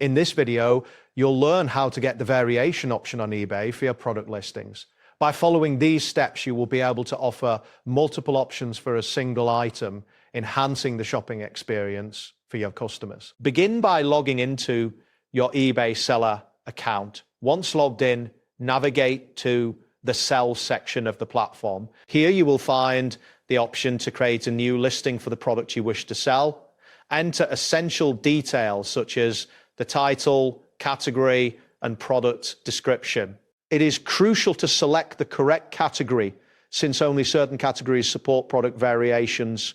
In this video, you'll learn how to get the variation option on eBay for your product listings. By following these steps, you will be able to offer multiple options for a single item, enhancing the shopping experience for your customers. Begin by logging into your eBay seller account. Once logged in, navigate to the sell section of the platform. Here you will find the option to create a new listing for the product you wish to sell. Enter essential details such as the title, category, and product description. It is crucial to select the correct category since only certain categories support product variations.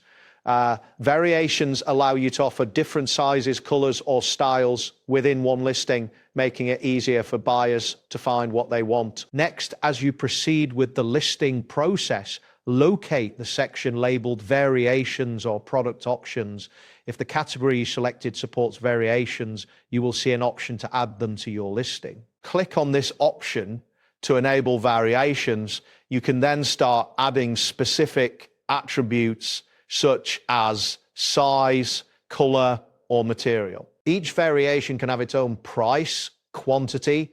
Variations allow you to offer different sizes, colors, or styles within one listing, making it easier for buyers to find what they want. Next, as you proceed with the listing process, locate the section labeled variations or product options. If the category you selected supports variations, you will see an option to add them to your listing. Click on this option to enable variations. You can then start adding specific attributes such as size, color, or material. Each variation can have its own price, quantity,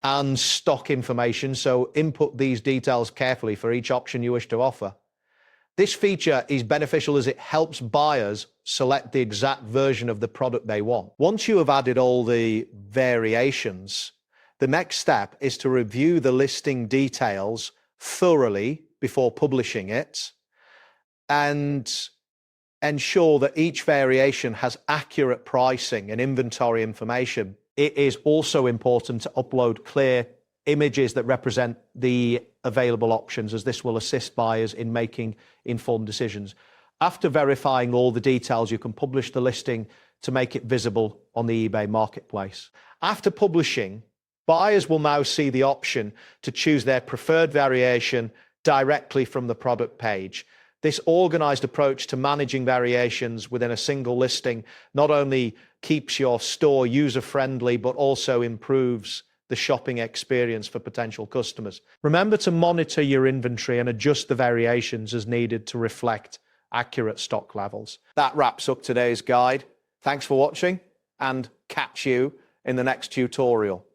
and stock information, so input these details carefully for each option you wish to offer. This feature is beneficial as it helps buyers select the exact version of the product they want. Once you have added all the variations, the next step is to review the listing details thoroughly before publishing it and ensure that each variation has accurate pricing and inventory information. It is also important to upload clear images that represent the available options, as this will assist buyers in making informed decisions. After verifying all the details, you can publish the listing to make it visible on the eBay marketplace. After publishing, buyers will now see the option to choose their preferred variation directly from the product page. This organized approach to managing variations within a single listing not only keeps your store user-friendly, but also improves the shopping experience for potential customers. Remember to monitor your inventory and adjust the variations as needed to reflect accurate stock levels. That wraps up today's guide. Thanks for watching, and catch you in the next tutorial.